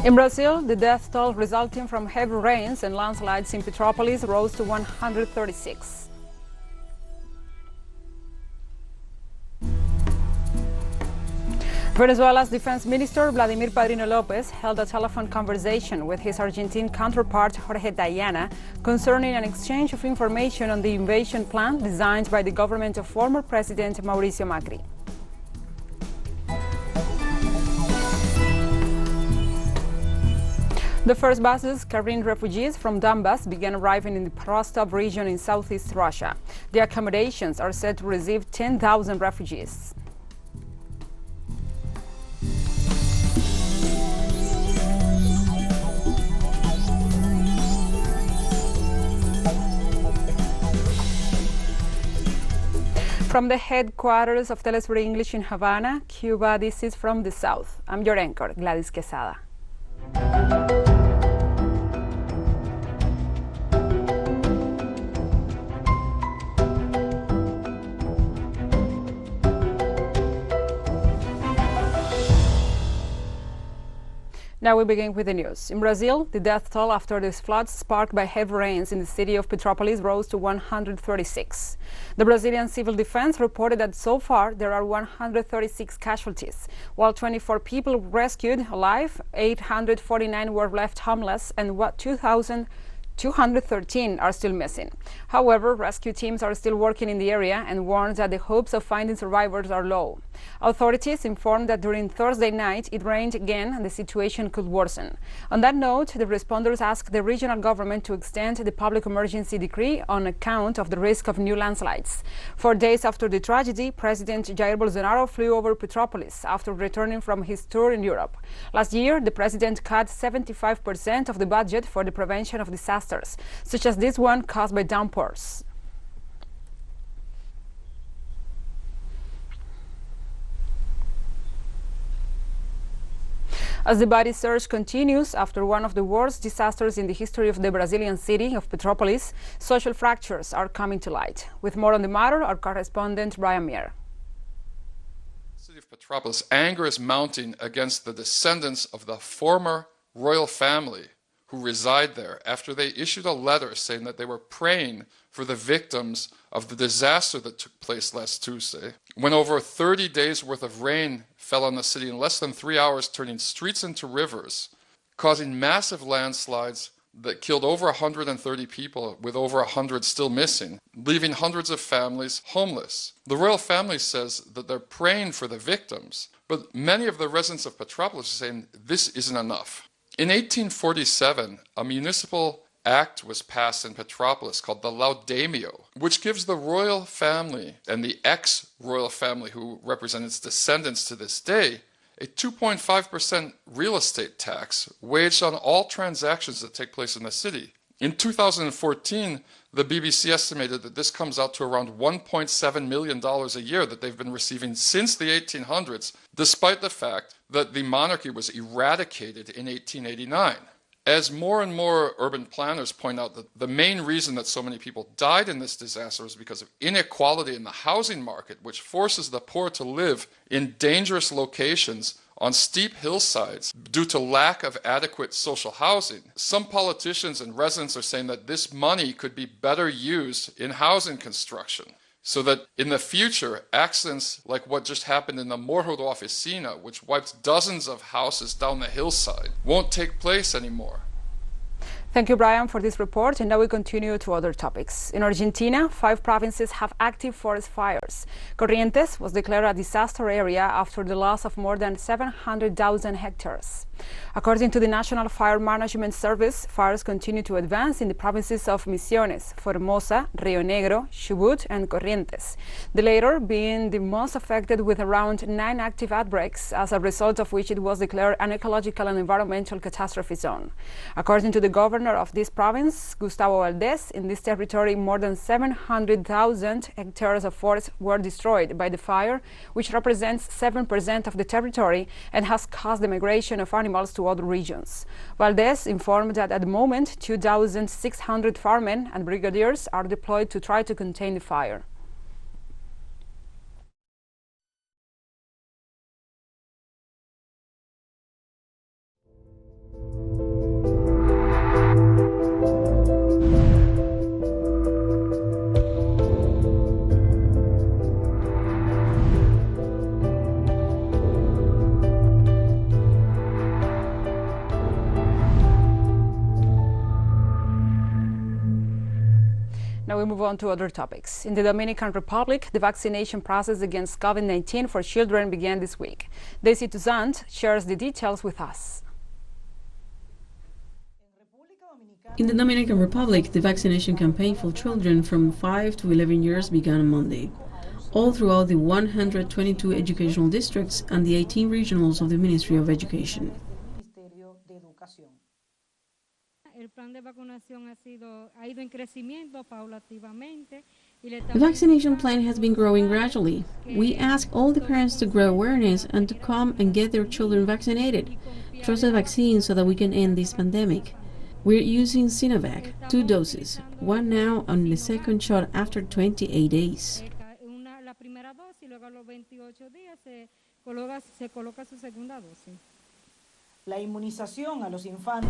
In Brazil, the death toll resulting from heavy rains and landslides in Petrópolis rose to 136. Venezuela's Defense Minister Vladimir Padrino Lopez held a telephone conversation with his Argentine counterpart Jorge Diana concerning an exchange of information on the invasion plan designed by the government of former President Mauricio Macri. The first buses carrying refugees from Donbass began arriving in the Rostov region in southeast Russia. The accommodations are set to receive 10,000 refugees. From the headquarters of teleSUR English in Havana, Cuba, this is From the South. I'm your anchor, Gladys Quesada. Now we begin with the news. In Brazil, the death toll after the floods sparked by heavy rains in the city of Petrópolis rose to 136. The Brazilian Civil Defense reported that so far there are 136 casualties, while 24 people rescued alive, 849 were left homeless, and 2,213 are still missing. However, rescue teams are still working in the area and warned that the hopes of finding survivors are low. Authorities informed that during Thursday night it rained again and the situation could worsen. On that note, the responders asked the regional government to extend the public emergency decree on account of the risk of new landslides. 4 days after the tragedy, President Jair Bolsonaro flew over Petrópolis after returning from his tour in Europe. Last year, the president cut 75% of the budget for the prevention of disasters, such as this one caused by downpours. As the body search continues after one of the worst disasters in the history of the Brazilian city of Petrópolis, social fractures are coming to light. With more on the matter, our correspondent Brian Mier. The city of Petrópolis, anger is mounting against the descendants of the former royal family who reside there after they issued a letter saying that they were praying for the victims of the disaster that took place last Tuesday, when over 30 days worth of rain fell on the city in less than 3 hours, turning streets into rivers, causing massive landslides that killed over 130 people, with over 100 still missing, leaving hundreds of families homeless. The royal family says that they're praying for the victims, but many of the residents of Petrópolis are saying this isn't enough. In 1847, a municipal act was passed in Petrópolis called the Laudemio, which gives the royal family and the ex-royal family who represent its descendants to this day a 2.5% real estate tax waged on all transactions that take place in the city. In 2014, the BBC estimated that this comes out to around $1.7 million a year that they've been receiving since the 1800s, despite the fact that the monarchy was eradicated in 1889. As more and more urban planners point out that the main reason that so many people died in this disaster was because of inequality in the housing market, which forces the poor to live in dangerous locations on steep hillsides due to lack of adequate social housing. Some politicians and residents are saying that this money could be better used in housing construction, so that in the future, accidents like what just happened in the Morro da Oficina, which wiped dozens of houses down the hillside, won't take place anymore. Thank you, Brian, for this report. And now we continue to other topics. In Argentina, 5 provinces have active forest fires. Corrientes was declared a disaster area after the loss of more than 700,000 hectares. According to the National Fire Management Service, fires continue to advance in the provinces of Misiones, Formosa, Rio Negro, Chubut, and Corrientes, the latter being the most affected with around 9 active outbreaks, as a result of which it was declared an ecological and environmental catastrophe zone. According to the governor of this province, Gustavo Valdez, in this territory more than 700,000 hectares of forest were destroyed by the fire, which represents 7% of the territory and has caused the migration of animals to other regions. Valdez informed that at the moment 2,600 firemen and brigadiers are deployed to try to contain the fire. we move on to other topics. In the Dominican Republic, the vaccination process against COVID-19 for children began this week. Daisy Toussaint shares the details with us. In the Dominican Republic, the vaccination campaign for children from 5 to 11 years began on Monday. All throughout the 122 educational districts and the 18 regionals of the Ministry of Education. The vaccination plan has been growing gradually. We ask all the parents to grow awareness and to come and get their children vaccinated. Trust the vaccine so that we can end this pandemic. We're using Sinovac, 2 doses, one now and the second shot after 28 days.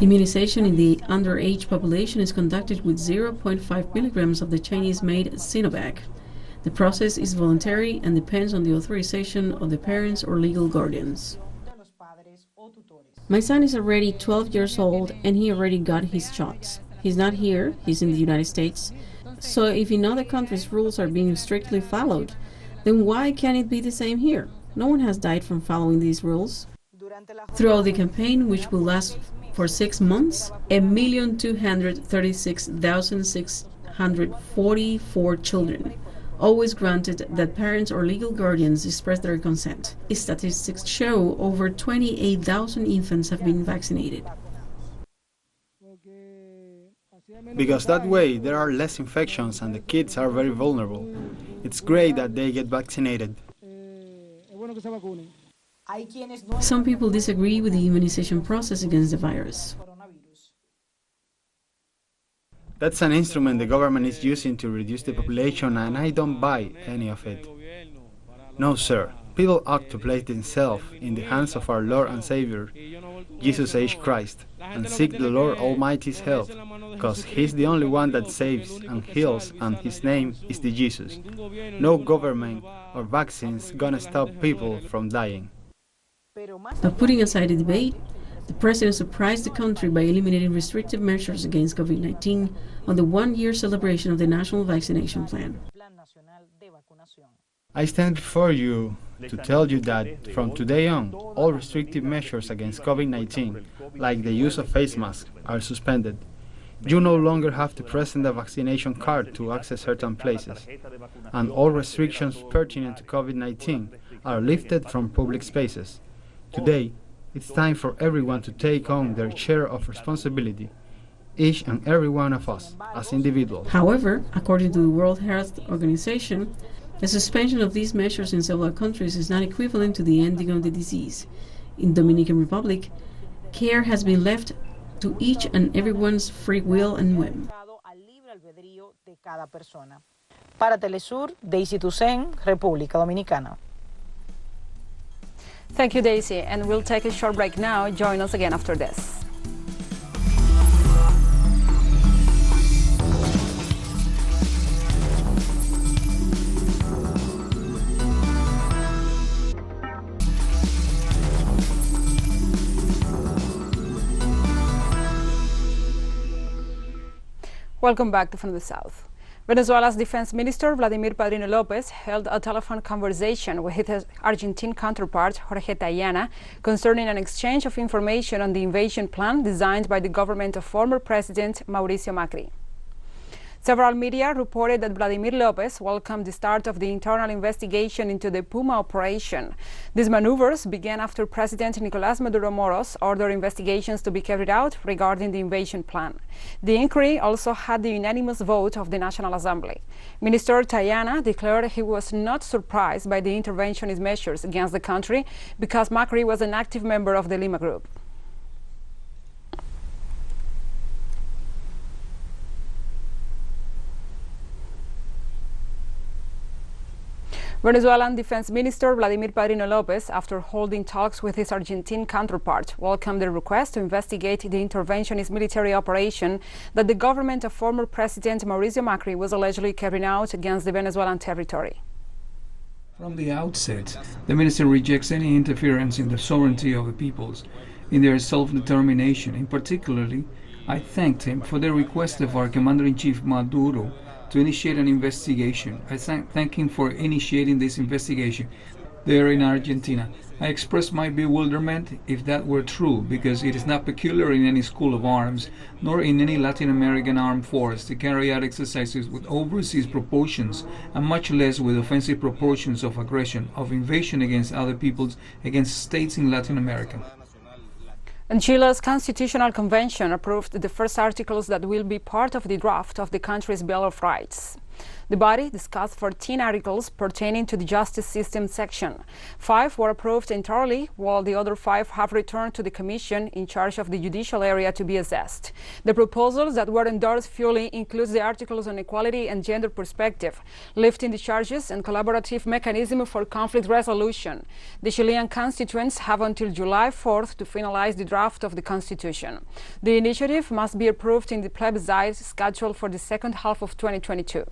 Immunization in the underage population is conducted with 0.5 milligrams of the Chinese-made Sinovac. The process is voluntary and depends on the authorization of the parents or legal guardians. My son is already 12 years old and he already got his shots. He's not here, he's in the United States. So if in other countries rules are being strictly followed, then why can't it be the same here? No one has died from following these rules. Throughout the campaign, which will last for 6 months, 1,236,644 children, always granted that parents or legal guardians express their consent. Statistics show over 28,000 infants have been vaccinated. Because that way there are less infections and the kids are very vulnerable. It's great that they get vaccinated. Some people disagree with the immunization process against the virus. That's an instrument the government is using to reduce the population, and I don't buy any of it. No, sir. People ought to place themselves in the hands of our Lord and Savior, Jesus H. Christ, and seek the Lord Almighty's help, because He's the only one that saves and heals, and His name is the Jesus. No government or vaccines gonna stop people from dying. But putting aside the debate, the President surprised the country by eliminating restrictive measures against COVID-19 on the one-year celebration of the National Vaccination Plan. I stand before you to tell you that from today on, all restrictive measures against COVID-19, like the use of face masks, are suspended. You no longer have to present a vaccination card to access certain places, and all restrictions pertinent to COVID-19 are lifted from public spaces. Today, it's time for everyone to take on their share of responsibility, each and every one of us as individuals. However, according to the World Health Organization, the suspension of these measures in several countries is not equivalent to the ending of the disease. In the Dominican Republic, care has been left to each and everyone's free will and whim. Para teleSUR, Daisy Toussaint, República Dominicana. Thank you, Daisy, and we'll take a short break now. Join us again after this. Welcome back to From the South. Venezuela's Defense Minister Vladimir Padrino Lopez held a telephone conversation with his Argentine counterpart Jorge Tayana concerning an exchange of information on the invasion plan designed by the government of former President Mauricio Macri. Several media reported that Vladimir Lopez welcomed the start of the internal investigation into the Puma operation. These maneuvers began after President Nicolás Maduro Moros ordered investigations to be carried out regarding the invasion plan. The inquiry also had the unanimous vote of the National Assembly. Minister Tayana declared he was not surprised by the interventionist measures against the country because Macri was an active member of the Lima Group. Venezuelan Defense Minister Vladimir Padrino Lopez, after holding talks with his Argentine counterpart, welcomed the request to investigate the interventionist military operation that the government of former President Mauricio Macri was allegedly carrying out against the Venezuelan territory. From the outset, the minister rejects any interference in the sovereignty of the peoples, in their self-determination. In particular, I thanked him for the request of our Commander-in-Chief Maduro to initiate an investigation. I thank him for initiating this investigation there in Argentina. I express my bewilderment if that were true, because it is not peculiar in any school of arms, nor in any Latin American armed force, to carry out exercises with overseas proportions, and much less with offensive proportions of aggression, of invasion against other peoples, against states in Latin America. And Chile's Constitutional Convention approved the first articles that will be part of the draft of the country's Bill of Rights. The body discussed 14 articles pertaining to the justice system section. 5 were approved entirely, while the other 5 have returned to the commission in charge of the judicial area to be assessed. The proposals that were endorsed fully include the articles on equality and gender perspective, lifting the charges, and collaborative mechanism for conflict resolution. The Chilean constituents have until July 4th to finalize the draft of the Constitution. The initiative must be approved in the plebiscite scheduled for the second half of 2022.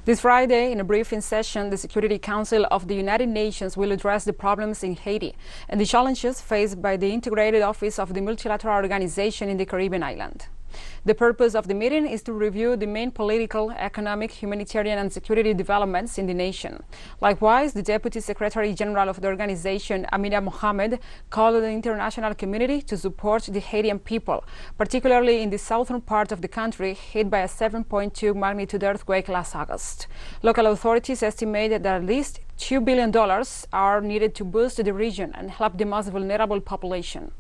This Friday, in a briefing session, the Security Council of the United Nations will address the problems in Haiti and the challenges faced by the Integrated Office of the Multilateral Organization in the Caribbean island. The purpose of the meeting is to review the main political, economic, humanitarian and security developments in the nation. Likewise, the Deputy Secretary General of the organization, Amina Mohamed, called on the international community to support the Haitian people, particularly in the southern part of the country hit by a 7.2 magnitude earthquake last August. Local authorities estimate that at least $2 billion are needed to boost the region and help the most vulnerable population.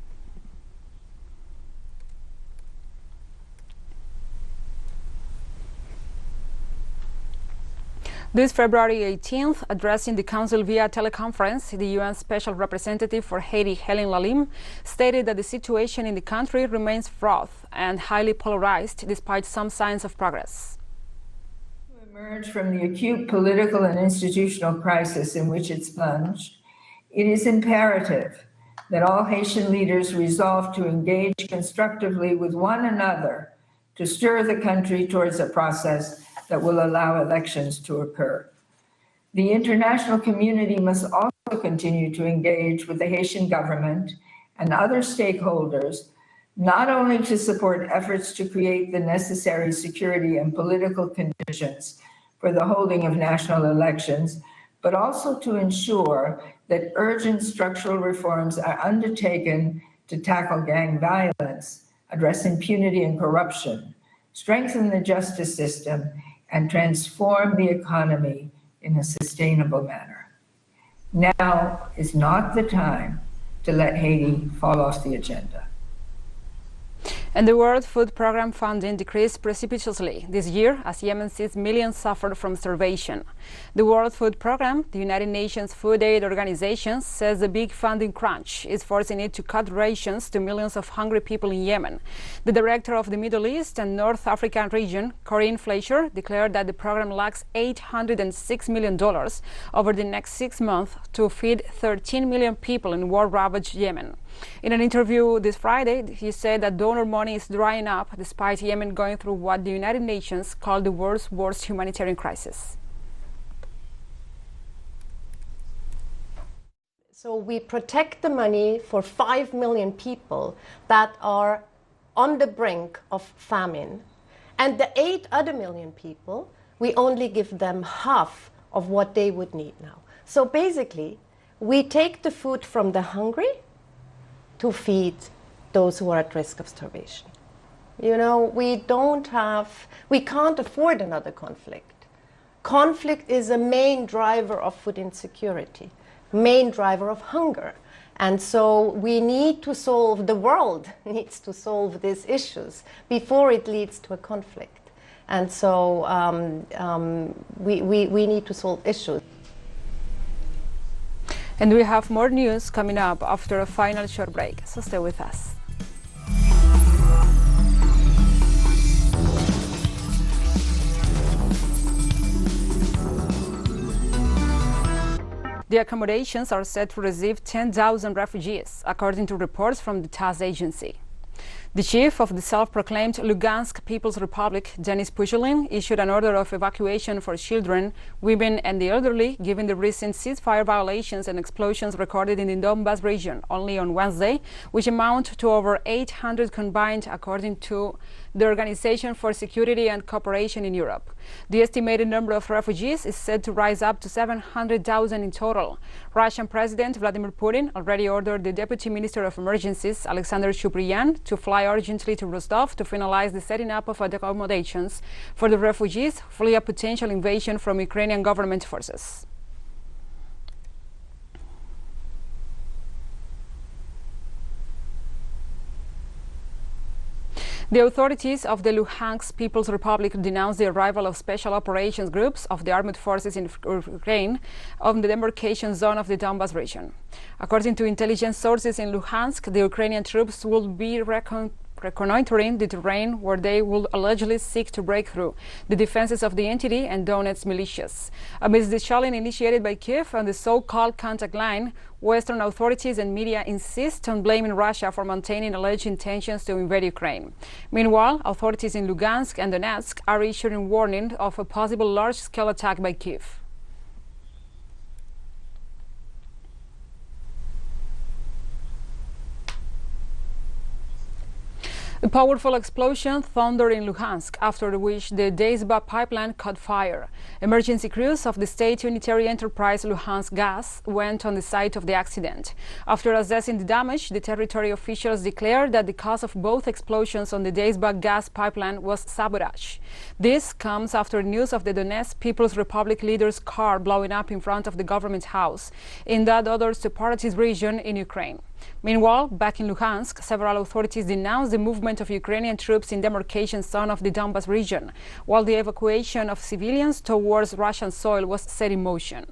This February 18th, addressing the Council via teleconference, the UN Special Representative for Haiti, Hélène Lalim, stated that the situation in the country remains fraught and highly polarized despite some signs of progress. To emerge from the acute political and institutional crisis in which it's plunged, it is imperative that all Haitian leaders resolve to engage constructively with one another to stir the country towards a process that will allow elections to occur. The international community must also continue to engage with the Haitian government and other stakeholders, not only to support efforts to create the necessary security and political conditions for the holding of national elections, but also to ensure that urgent structural reforms are undertaken to tackle gang violence, address impunity and corruption, strengthen the justice system, and transform the economy in a sustainable manner. Now is not the time to let Haiti fall off the agenda. And the World Food Programme funding decreased precipitously this year as Yemen sees millions suffer from starvation. The World Food Programme, the United Nations Food Aid Organization, says the big funding crunch is forcing it to cut rations to millions of hungry people in Yemen. The director of the Middle East and North African region, Corinne Fleischer, declared that the program lacks $806 million over the next 6 months to feed 13 million people in war-ravaged Yemen. In an interview this Friday, he said that donor money is drying up despite Yemen going through what the United Nations called the world's worst humanitarian crisis. So we protect the money for 5 million people that are on the brink of famine. And the 8 other million people, we only give them half of what they would need now. So basically, we take the food from the hungry to feed those who are at risk of starvation. You know, we can't afford another conflict. Conflict is a main driver of food insecurity, main driver of hunger. And so we need to solve, the world needs to solve these issues before it leads to a conflict. And so we need to solve issues. And we have more news coming up after a final short break, so stay with us. The accommodations are set to receive 10,000 refugees, according to reports from the TASS agency. The chief of the self-proclaimed Lugansk People's Republic, Denis Pushilin, issued an order of evacuation for children, women and the elderly, given the recent ceasefire violations and explosions recorded in the Donbass region only on Wednesday, which amount to over 800 combined, according to the Organization for Security and Cooperation in Europe. The estimated number of refugees is said to rise up to 700,000 in total. Russian President Vladimir Putin already ordered the Deputy Minister of Emergencies, Alexander Chupryan, to fly urgently to Rostov to finalize the setting up of accommodations for the refugees flee a potential invasion from Ukrainian government forces. The authorities of the Luhansk People's Republic denounced the arrival of special operations groups of the armed forces in Ukraine on the demarcation zone of the Donbass region. According to intelligence sources in Luhansk, the Ukrainian troops will be reconnoitering the terrain where they will allegedly seek to break through the defenses of the entity and Donetsk militias. Amidst the challenge initiated by Kiev on the so-called contact line, Western authorities and media insist on blaming Russia for maintaining alleged intentions to invade Ukraine. Meanwhile, authorities in Lugansk and Donetsk are issuing warning of a possible large-scale attack by Kiev. A powerful explosion thundered in Luhansk, after which the Donbass pipeline caught fire. Emergency crews of the state unitary enterprise Luhansk Gas went on the site of the accident. After assessing the damage, the territory officials declared that the cause of both explosions on the Donbass gas pipeline was sabotage. This comes after news of the Donetsk People's Republic leader's car blowing up in front of the government house in that other separatist region in Ukraine. Meanwhile, back in Luhansk, several authorities denounced the movement of Ukrainian troops in demarcation zone of the Donbass region, while the evacuation of civilians towards Russian soil was set in motion.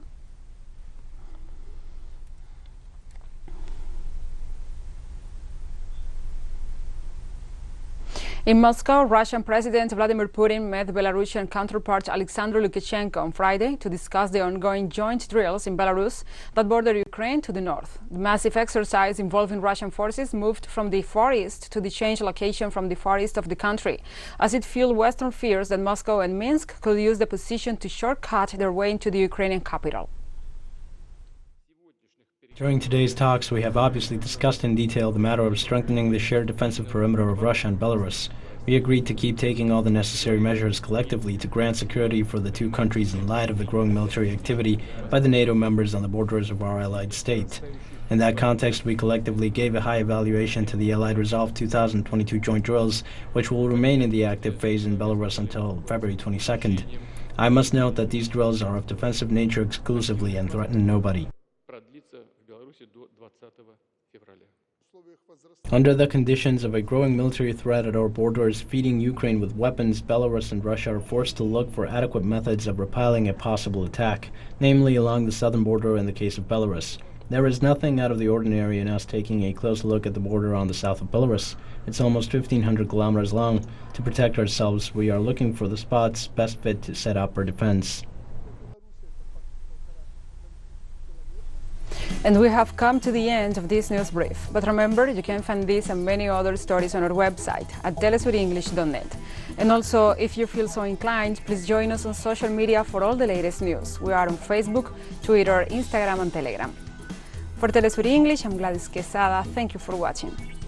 In Moscow, Russian President Vladimir Putin met Belarusian counterpart Alexander Lukashenko on Friday to discuss the ongoing joint drills in Belarus that border Ukraine to the north. The massive exercise involving Russian forces moved from the Far East to the changed location from the Far East of the country, as it fueled Western fears that Moscow and Minsk could use the position to shortcut their way into the Ukrainian capital. During today's talks, we have obviously discussed in detail the matter of strengthening the shared defensive perimeter of Russia and Belarus. We agreed to keep taking all the necessary measures collectively to grant security for the two countries in light of the growing military activity by the NATO members on the borders of our allied state. In that context, we collectively gave a high evaluation to the Allied Resolve 2022 joint drills, which will remain in the active phase in Belarus until February 22nd. I must note that these drills are of defensive nature exclusively and threaten nobody. Under the conditions of a growing military threat at our borders feeding Ukraine with weapons, Belarus and Russia are forced to look for adequate methods of repelling a possible attack, namely along the southern border in the case of Belarus. There is nothing out of the ordinary in us taking a close look at the border on the south of Belarus. It's almost 1,500 kilometers long. To protect ourselves, we are looking for the spots best fit to set up our defense. And we have come to the end of this news brief. But remember, you can find this and many other stories on our website at telesurenglish.net. And also, if you feel so inclined, please join us on social media for all the latest news. We are on Facebook, Twitter, Instagram and Telegram. For Telesur English, I'm Gladys Quesada. Thank you for watching.